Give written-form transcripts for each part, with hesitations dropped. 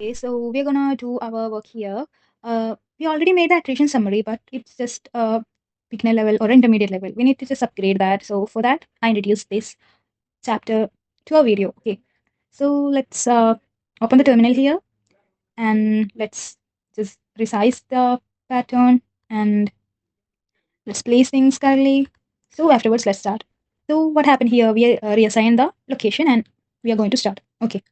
Okay, so we're gonna do our work here. We already made the attrition summary, but it's just a beginner level or intermediate level. We need to just upgrade that. So for that, I introduced this chapter to a video. Okay, so let's open the terminal here and let's just resize the pattern and let's place things correctly. So afterwards, let's start. So what happened here? We reassigned the location and we are going to start. Okay.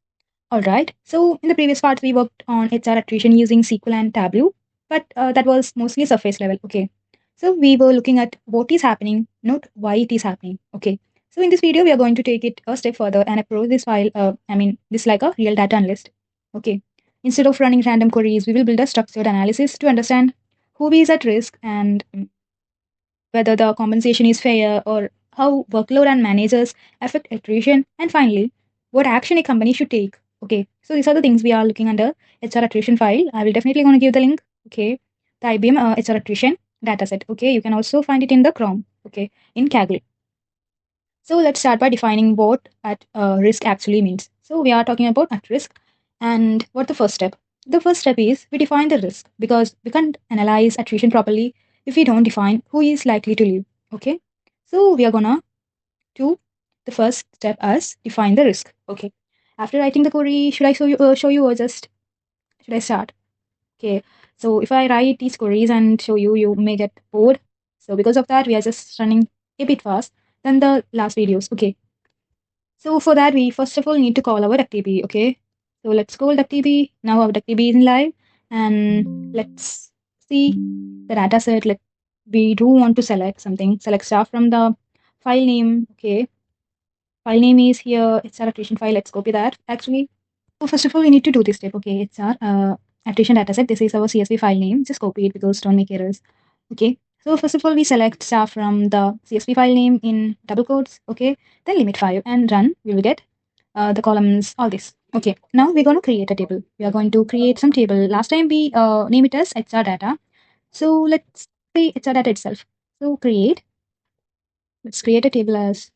All right. So in the previous parts, we worked on HR attrition using SQL and Tableau, but that was mostly surface level. Okay. So we were looking at what is happening, not why it is happening. Okay. So in this video, we are going to take it a step further and approach this file. This like a real data analyst. Okay. Instead of running random queries, we will build a structured analysis to understand who is at risk and whether the compensation is fair or how workload and managers affect attrition, and finally, what action a company should take. Okay, so these are the things we are looking under HR attrition file. I will definitely going to give the link. Okay, the IBM HR attrition dataset. Okay, you can also find it in the Chrome. Okay, in Kaggle. So let's start by defining what at risk actually means. So we are talking about at risk, and what the first step? The first step is we define the risk because we can't analyze attrition properly if we don't define who is likely to leave. Okay, so we are gonna do the first step as define the risk. Okay, after writing the query, should I show you or just should I start? Okay, so if I write these queries and show you, you may get bored. So because of that, we are just running a bit fast than the last videos. Okay, so for that, we first of all need to call our duckdb. Okay, so let's call duckdb. Now our duckdb is in live, and let's see the data set. We do want to select something. Select stuff from the file name. Okay, file name is here. It's our attrition file. Let's copy that. Actually, so first of all, we need to do this step. Okay, it's our attrition dataset. This is our CSV file name. Just copy it because don't make errors. Okay. So first of all, we select stuff from the CSV file name in double quotes. Okay. Then limit 5 and run. We will get the columns, all this. Okay. Now we're going to create a table. We are going to create some table. Last time we name it as HR data. So let's say HR data itself. So let's create a table as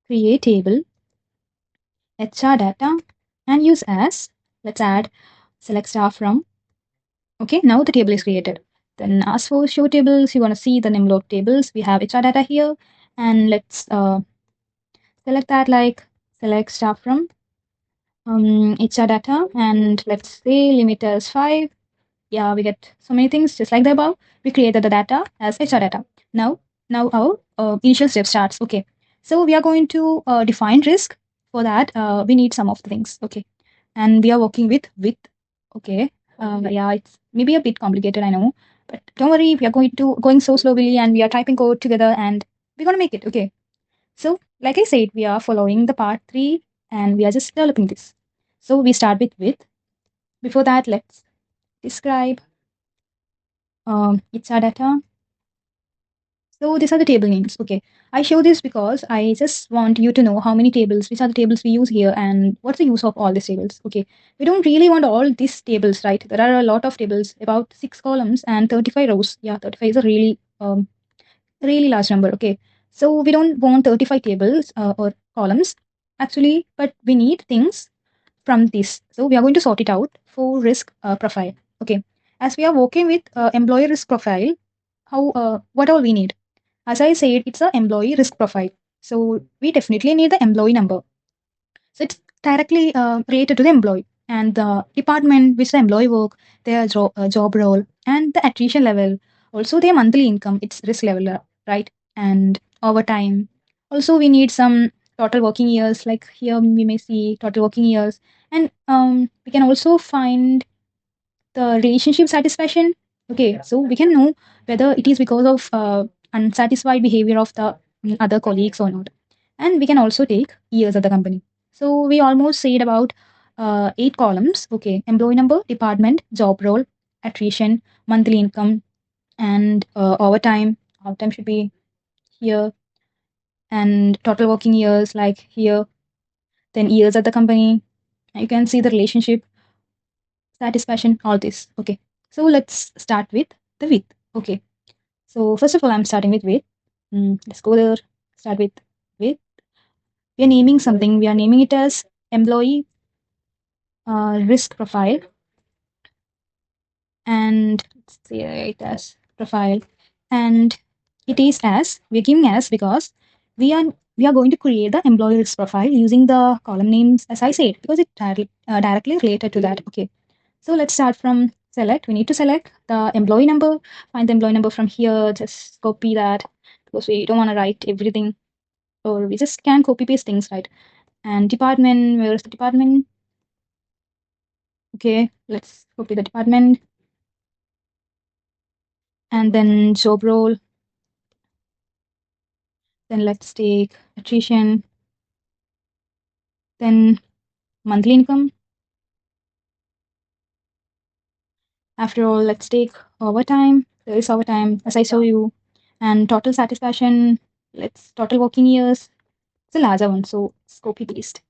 create table HR data and use as, let's add select star from. Okay, now the table is created. Then ask for show tables. You want to see the name of tables. We have HR data here, and let's select that like select star from HR data, and let's say limit as 5. Yeah, we get so many things just like the above. We created the data as HR data. Now our initial step starts. Okay, so we are going to define risk. For that, we need some of the things. Okay, and we are working with. Okay, yeah, it's maybe a bit complicated, I know, but don't worry. We are going so slowly, and we are typing code together, and we're gonna make it. Okay, so like I said, we are following the part 3, and we are just developing this. So we start with. Before that, let's describe it's our data. So these are the table names. Okay, I show this because I just want you to know how many tables, which are the tables we use here, and what's the use of all these tables. Okay, we don't really want all these tables, right? There are a lot of tables, about 6 columns and 35 rows. Yeah, 35 is a really large number. Okay, so we don't want 35 tables or columns actually, but we need things from this. So we are going to sort it out for risk profile. Okay, as we are working with employee risk profile, how what all we need? As I said, it's a employee risk profile. So we definitely need the employee number. So it's directly related to the employee and the department which the employee work, their job role, and the attrition level. Also their monthly income, it's risk level, right? And overtime. Also we need some total working years. Like here we may see total working years, and we can also find the relationship satisfaction. Okay, so we can know whether it is because of unsatisfied behavior of the other colleagues or not. And we can also take years of the company. So we almost said about 8 columns. Okay, employee number, department, job role, attrition, monthly income, and overtime. Overtime should be here, and total working years like here. Then years at the company. You can see the relationship satisfaction, all this. Okay, so let's start with the width. Okay, so first of all, I'm starting with width. Let's go there. Start with width. We are naming something. We are naming it as employee risk profile, and let's say it as profile, and it is as we're giving as because we are we are going to create the employee risk profile using the column names as I said because it directly related to that. Okay, so let's start from select. We need to select the employee number, find the employee number from here, just copy that because we don't want to write everything, or we just can copy paste things, right? And department, where is the department? Okay, let's copy the department, and then job role. Then let's take attrition, then monthly income. After all, let's take overtime. There is overtime, as I show you, and total satisfaction. Let's total working years. It's a larger one, so it's copy paste.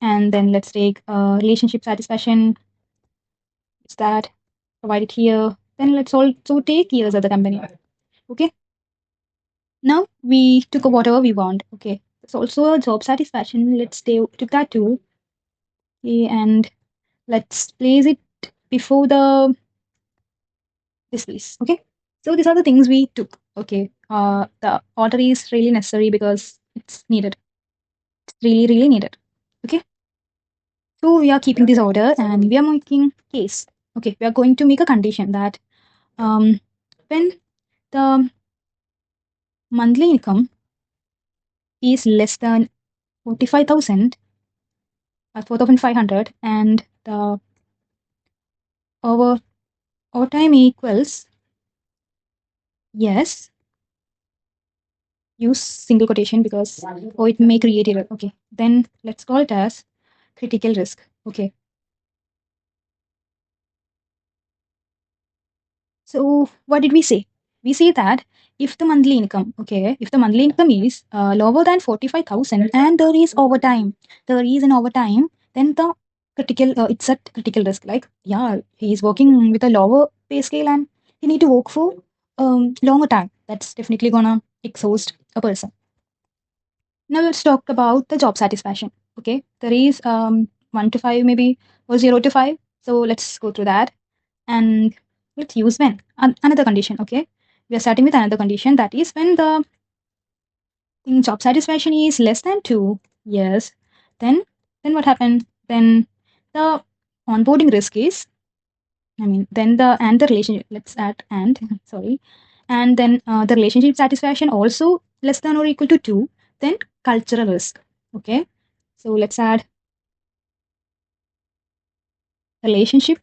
And then let's take relationship satisfaction. It's that provided here. Then let's also take years at the company. Okay. Now we took whatever we want. Okay. It's also a job satisfaction. Let's took that too. Okay, and let's place it before this piece. Okay. So these are the things we took. Okay. The order is really necessary because it's needed. It's really, really needed. Okay. So we are keeping this order and we are making case. Okay. We are going to make a condition that when the monthly income is less than 45,000 or 4,500 and the over overtime equals yes, use single quotation because it may create error. Okay, then let's call it as critical risk. Okay, so what did we say? We say that if the monthly income, okay, if the monthly income is lower than 45,000 and there is an overtime, then the it's at critical risk. Like, yeah, he is working with a lower pay scale and he need to work for longer time. That's definitely gonna exhaust a person. Now let's talk about the job satisfaction. Okay, there is 1 to 5 maybe or 0 to 5. So let's go through that and let's use when another condition. Okay, we are starting with another condition that is when the job satisfaction is less than 2. Yes, then what happened? Then the onboarding risk is then the relationship. Let's add and sorry, and then the relationship satisfaction also less than or equal to 2. Then cultural risk. Okay, so let's add relationship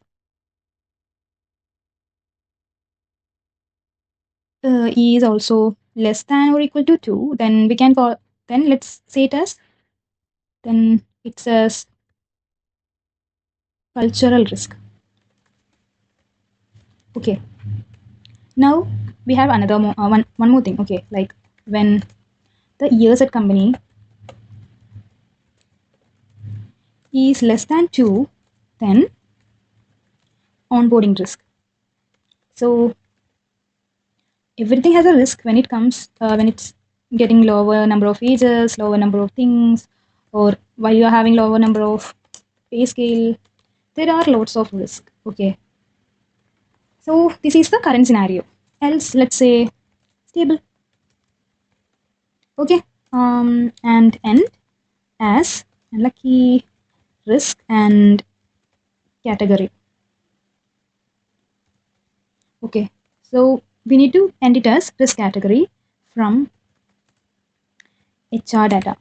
is also less than or equal to 2. Then we can call, then let's say it as, then it says cultural risk. Okay, now we have another one more thing. Okay, like when the years at company is less than 2, then onboarding risk. So everything has a risk when it comes when it's getting lower number of ages, lower number of things, or while you are having lower number of pay scale, there are lots of risk. Okay, so this is the current scenario. Else, let's say stable. Okay, and end as unlucky, risk, and category. Okay, so we need to end it as risk category from HR data.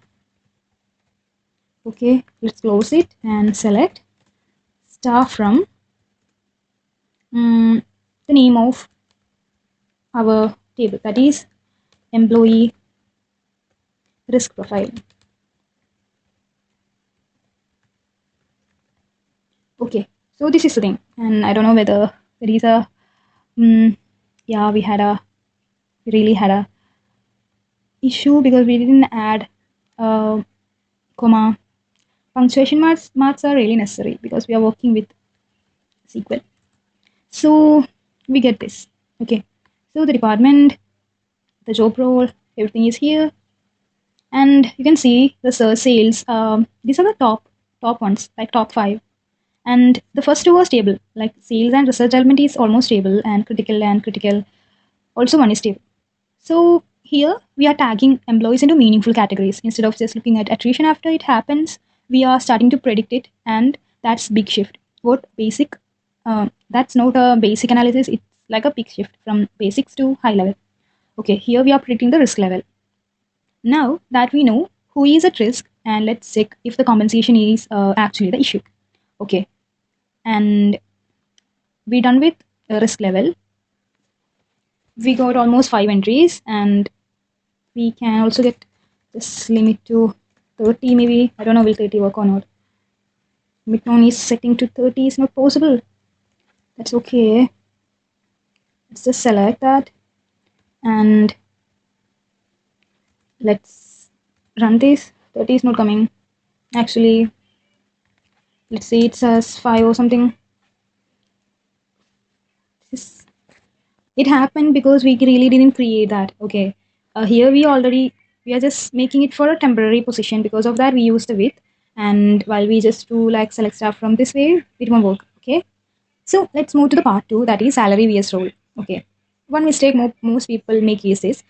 Okay, let's close it and select star from the name of our table, that is employee risk profile. Okay, so this is the thing, and I don't know whether there is a yeah, we really had a issue because we didn't add comma. Punctuation marks are really necessary because we are working with SQL. So we get this. Okay, so the department, the job role, everything is here, and you can see the sales. These are the top ones, like top 5, And the first two are stable, like sales and research element is almost stable, and critical also one is stable. So here we are tagging employees into meaningful categories instead of just looking at attrition after it happens. We are starting to predict it, and that's big shift. What basic? That's not a basic analysis. It's like a big shift from basics to high level. Okay, here we are predicting the risk level. Now that we know who is at risk, and let's check if the compensation is actually the issue. Okay, and we done with the risk level. We got almost 5 entries, and we can also get this limit to 30 maybe. I don't know will 30 work or not. Midtone is setting to 30 is not possible. That's okay. Let's just select that and let's run this. 30 is not coming. Actually, let's see it says 5 or something. It happened because we really didn't create that. Okay, here we are just making it for a temporary position. Because of that we use the width, and while we just do like select stuff from this way, it won't work. Okay, so let's move to the part 2, that is salary vs role. Okay, one mistake most people make is this: